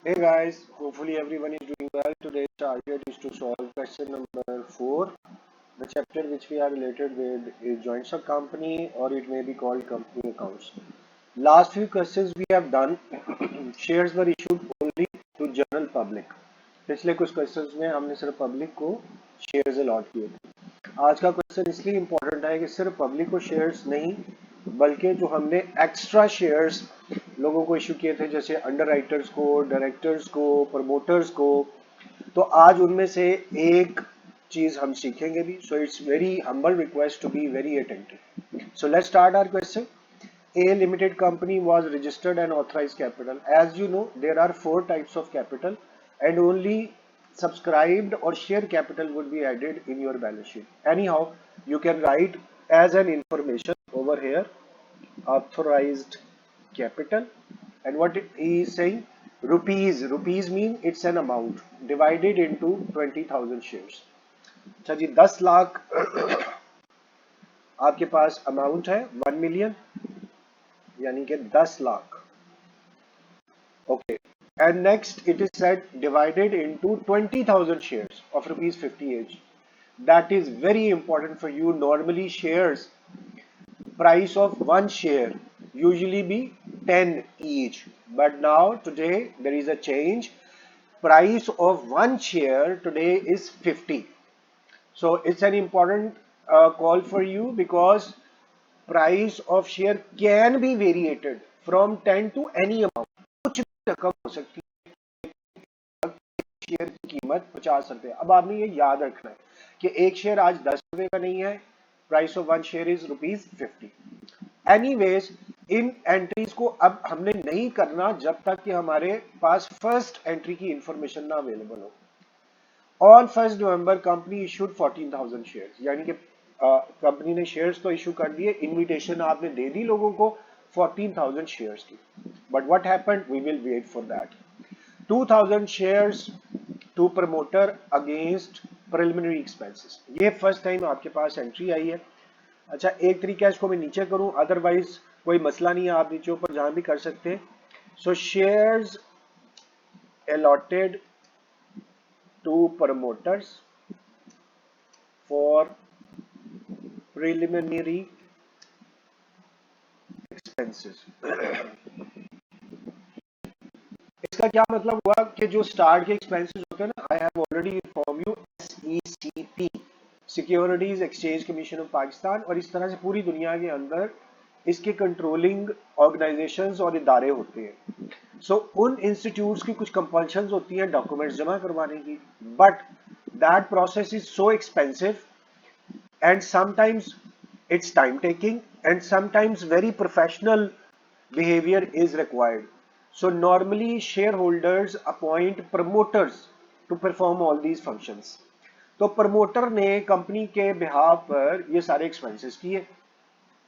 Hey guys, hopefully everyone is doing well. Today's target is to solve question number 4. The chapter which we are related with is joint stock company, or it may be called company accounts. Last few questions we have done, shares were issued only to general public. पिछले कुछ questions में हमने सिर्फ public को shares allot किए थे। आज का क्वेश्चन इसलिए इम्पोर्टेंट है कि सिर्फ पब्लिक को शेयर्स नहीं, बल्कि जो हमने एक्स्ट्रा शेयर्स लोगों को इशू किए थे, जैसे अंडर राइटर्स को, डायरेक्टर्स को, प्रमोटर्स को, तो आज उनमें से एक चीज हम सीखेंगे भी. So it's very humble request to be very attentive. So let's start our question. A limited company was registered and authorized capital. As you know, there are 4 types of capital, and only subscribed or share capital would be added in your balance sheet. Anyhow, you can write as an information over here authorized capital, and what he is saying, rupees mean it's an amount divided into 20,000 shares. अच्छा जी, 10 लाख आपके पास amount है, 1 million यानी कि 10 lakh. Okay, and next it is said divided into 20,000 shares of rupees 50 each. That is very important for you. Normally shares, price of one share usually be 10 each, but now today there is a change. Price of one share today is 50. So it's an important call for you, because price of share can be variated from 10 to any amount. कुछ भी रकम हो सकती है. Share की कीमत 50 रुपए. अब आपने ये याद रखना है कि एक शेयर आज 10 रुपए का नहीं है. Price of one share is rupees 50. Anyways, in entries को अब हमने नहीं करना जब तक कि हमारे पास फर्स्ट एंट्री की इंफॉर्मेशन ना अवेलेबल हो. On 1 November company issued 14,000 shares, यानी कि कंपनी ने शेयर्स तो इशू कर दिए, इनविटेशन आपने दे दी लोगों को 14,000 शेयर्स की. But what happened, we will wait for that. 2,000 shares to promoter against preliminary expenses. ये फर्स्ट टाइम आपके पास एंट्री आई है. अच्छा, एक तरीका इसको मैं नीचे करूं, अदरवाइज कोई मसला नहीं है, आप नीचे ऊपर जहां भी कर सकते हैं. So shares allotted to promoters for preliminary expenses. इसका क्या मतलब हुआ कि जो स्टार्ट के एक्सपेंसेस होते हैं ना, I have already inform you, SECP, securities exchange commission of Pakistan, और इस तरह से पूरी दुनिया के अंदर इसके कंट्रोलिंग ऑर्गेनाइजेशंस और इदारे होते हैं. सो उन इंस्टीट्यूट्स की कुछ कंपल्शंस होती हैं डॉक्यूमेंट्स जमा करवाने की, but that process is so expensive, and sometimes it's time taking, and sometimes very professional behavior is required. So normally shareholders appoint promoters to perform all these functions. तो promoter ने company के behalf पर ये सारे expenses किए.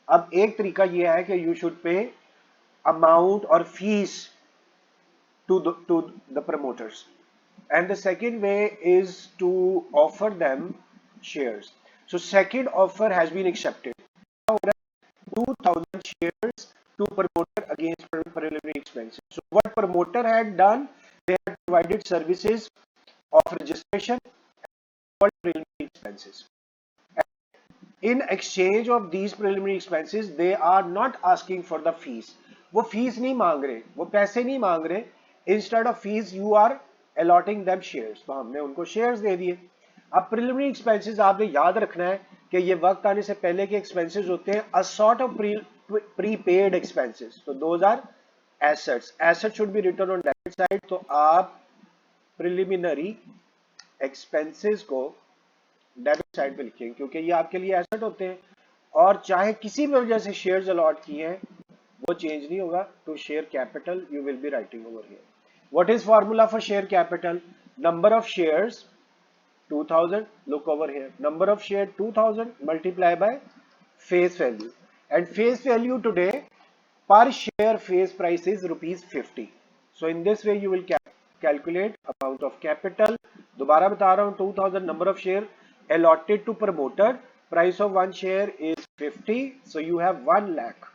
अब एक तरीका ये है कि यू शुड पे अमाउंट और fees to the promoters, and the second way is to offer them shares. So second offer has been accepted. 2,000 shares to promoter against preliminary expenses. So what promoter had done, they had provided services of registration for preliminary expenses. In exchange of these preliminary expenses, they are not asking for the fees. वो fees नहीं मांग रहे, वो पैसे नहीं मांग रहे. Instead of fees you are allotting them shares. तो हमने उनको शेयर्स दे दिए. अब प्रिलिमिनरी एक्सपेंसेस आपने याद रखना है कि ये वक्त आने से पहले के एक्सपेंसेस होते हैं, a sort of prepaid expenses. तो those are assets. Asset should be written on debit side. तो आप प्रिलिमिनरी एक्सपेंसेस को डेबिट साइड पे लिखेंगे, क्योंकि ये आपके लिए एसेट होते हैं, और चाहे किसी भी वजह से शेयर्स अलॉट किए हैं वो चेंज नहीं होगा. To share capital you will be writing over here. What is formula for share capital? Number of shares 2,000. look over here, number of share 2,000 multiply by face value, and face value today per share face price is rupees 50. So in this way you will calculate amount of capital. दोबारा बता रहा हूं, 2,000 number of share allotted to promoter, price of one share is 50, so you have 1 lakh.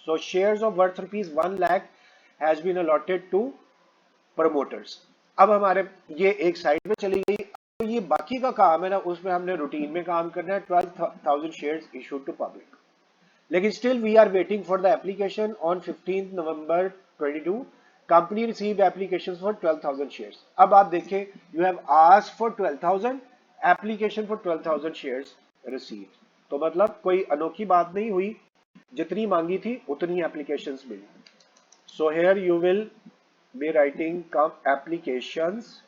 So shares of worth rupees 1 lakh has been allotted to promoters. अब हमारे ये एक side में चली गई। तो ये बाकी का काम है ना, उसमें हमने रूटीन में काम करना है। 12,000 शेयर्स इशूड टू पब्लिक, लेकिन still we are waiting for the application on 15 November 22। Company received applications for 12,000 shares. अब आप देखें, you have asked for 12,000, application for 12,000 shares received. तो मतलब कोई अनोखी बात नहीं हुई, जितनी मांगी थी उतनी एप्लीकेशंस मिली। So here you will be writing come applications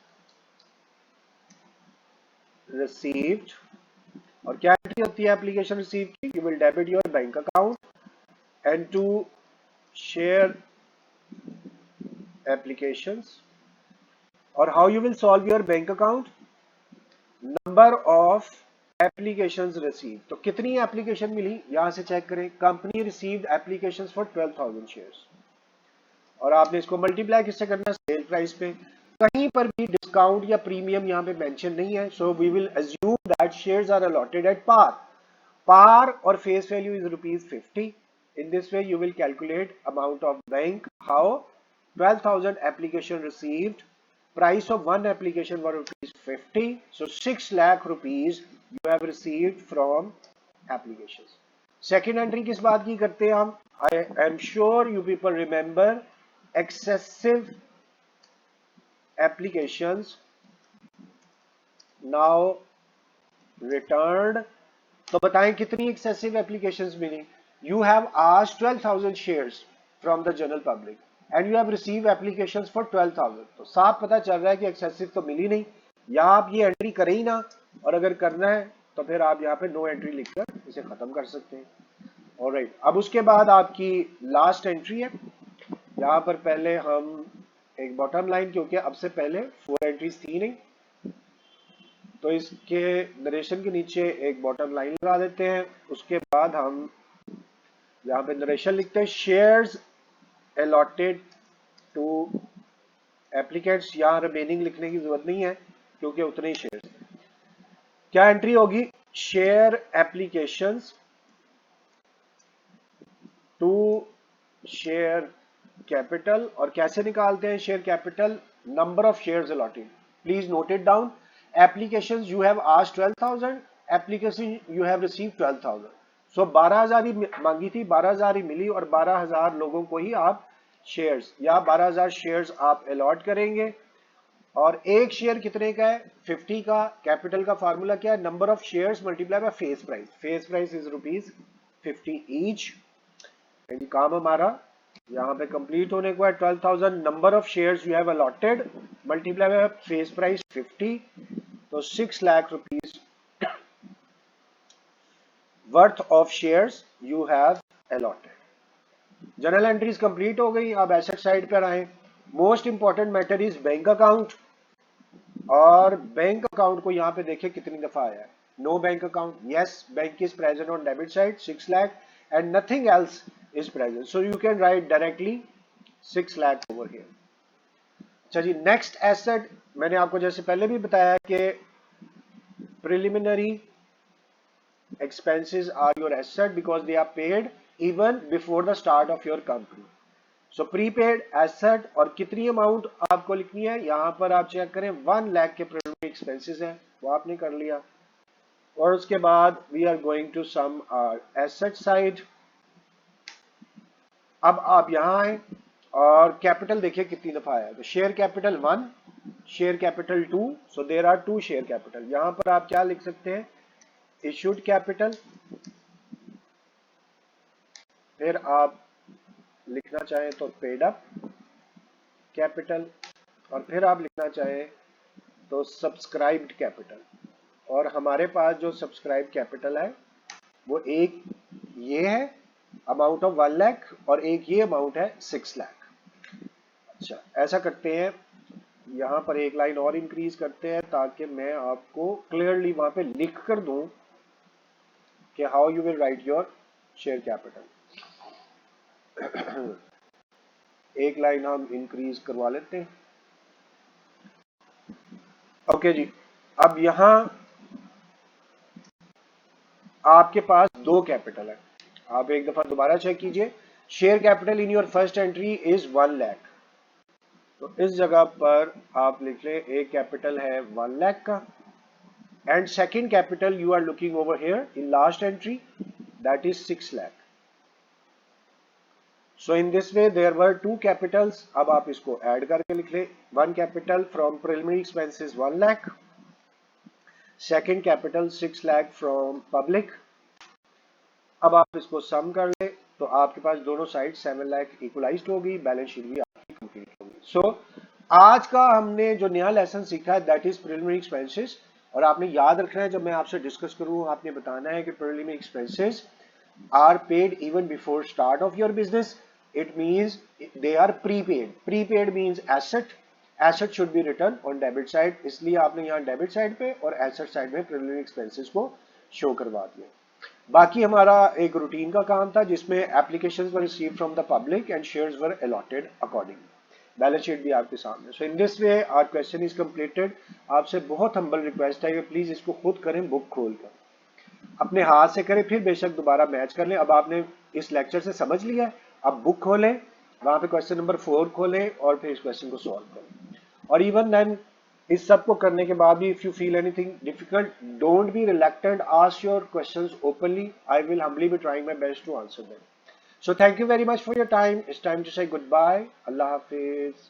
received. और क्या एंट्री होती है एप्लीकेशन रिसीव की? You will debit your bank account and to share applications. और how you will solve your bank account? Number of applications received. तो कितनी application मिली यहां से चेक करें। Company received applications for 12,000 shares, और आपने इसको मल्टीप्लाई किससे करना है? सेल प्राइस पे। कहीं पर भी डिस्काउंट या प्रीमियम यहां पे मेंशन नहीं है। So we will assume that shares are allotted at par. Par और face value is ₹50. In this way you will calculate amount of bank. How? 12,000 application received. Price of one application was ₹50. So 6 lakh rupees you have received from applications. Second entry किस बात की करते हैं हम? I am sure you people remember excessive applications now returned. तो बताएं कितनी excessive applications मिली? You have asked 12,000 shares from the general public and you have receive applications for 12,000। तो साफ पता चल रहा है कि एक्सेसिव तो मिली नहीं। यहाँ आप ये एंट्री करें ही ना, और अगर करना है तो फिर आप यहाँ पे नो एंट्री लिखकर इसे खत्म कर सकते हैं। ऑलराइट, अब उसके बाद आपकी लास्ट एंट्री है। यहाँ पर पहले हम एक बॉटम लाइन, क्योंकि अब से पहले 4 एंट्रीज थी नहीं, तो इसके नरेशन के नीचे एक बॉटम लाइन लगा देते हैं। उसके बाद हम यहाँ पे नरेशन लिखते हैं शेयर्स अलॉटेड टू एप्लीकेंट्स। यहाँ रिमेनिंग लिखने की जरूरत नहीं है क्योंकि उतने ही शेयर्स। क्या एंट्री होगी? Share applications to share capital. और कैसे निकालते हैं share capital? Number of shares allotted. Please note it down. Applications you have asked 12,000, application you have received 12,000. So 12,000 ही मांगी थी, 12,000 ही मिली, और 12,000 लोगों को ही आप शेयर्स या 12,000 शेयर्स आप अलॉट करेंगे। और एक शेयर कितने का है? 50 का। कैपिटल का फार्मूला क्या है? Number of shares multiply by face price. Face price is ₹50 each. काम हमारा यहाँ पे कंप्लीट होने को है। 12,000 number of shares you have allotted multiply by face price 50, तो 6 lakh rupees worth of shares you have allotted. General entries complete हो गई। अब एसेट साइड पर आए। Most important matter is bank account. और बैंक अकाउंट को यहाँ पे देखें कितनी दफा आया है। No bank account, yes bank is present on debit side 6 lakh and nothing else is present, so you can write directly 6 lakh over here. अच्छा जी, नेक्स्ट एसेट मैंने आपको जैसे पहले भी बताया कि preliminary expenses are your asset because they are paid even before the start of your company. So prepaid asset, और कितनी अमाउंट आपको लिखनी है यहाँ पर आप चेक करें। 1 लाख के preliminary expenses हैं, वो आपने कर लिया। और उसके बाद we are going to sum our asset side. अब आप यहां आए और कैपिटल देखिए कितनी दफा आया। तो share capital 1, share capital 2, so there are 2 share capital. यहां पर आप क्या लिख सकते हैं? Issued capital. फिर आप लिखना चाहें तो पेड अप कैपिटल, और फिर आप लिखना चाहें तो सब्सक्राइब्ड कैपिटल। और हमारे पास जो सब्सक्राइब कैपिटल है वो एक ये है अमाउंट ऑफ 1 लाख, और एक ये अमाउंट है 6 लाख। अच्छा, ऐसा करते हैं, यहां पर एक लाइन और इंक्रीज करते हैं ताकि मैं आपको क्लियरली वहां पे लिख कर दूं कि how you will write your share capital. एक लाइन हम इंक्रीज करवा लेते हैं। ओके जी, अब यहां आपके पास 2 कैपिटल है। आप एक दफा दोबारा चेक कीजिए। Share capital in your first entry is 1 lakh, तो इस जगह पर आप लिख लें एक कैपिटल है 1 लाख का, and second capital you are looking over here in last entry, that is 6 lakh. So in this way there were two capitals. अब आप इसको ऐड करके लिख ले. One capital from preliminary expenses 1 lakh, second capital 6 lakh from public. अब आप इसको सम कर ले तो आपके पास दोनों साइड 7 लाख इक्वलाइज्ड होगी, बैलेंस शीट भी आपकी कंप्लीट होगी. सो आज का हमने जो नया लेसन सीखा है दैट इज प्रिलिमिनरी एक्सपेंसेस. और आपने याद रखना है, जब मैं आपसे डिस्कस करूं आपने बताना है कि preliminary expenses are paid even before start of your business. It means they are prepaid. Prepaid means asset. Asset should be written on debit side. इसलिए आपने यहाँ debit side पे और asset side में preliminary expenses को show करवा दिया. बाकी हमारा एक रूटीन का काम था जिसमें applications were received from the public and shares were allotted accordingly. Balance sheet भी आपके सामने. So in this way our question is completed. आपसे बहुत हम्बल रिक्वेस्ट है कि प्लीज इसको खुद करें, बुक खोल कर अपने हाथ से करें, फिर बेशक दोबारा मैच कर लें. अब आपने इस लेक्चर से समझ लिया है, अब बुक खोलें, वहां पे क्वेश्चन नंबर 4 खोलें और फिर इस क्वेश्चन को सॉल्व करें. और इवन देन इस सब को करने के बाद भी if you feel anything difficult, don't be reluctant, ask your questions openly. I will humbly be trying my best to answer them. So thank you very much for your time. It's time to say goodbye. Allah Hafiz.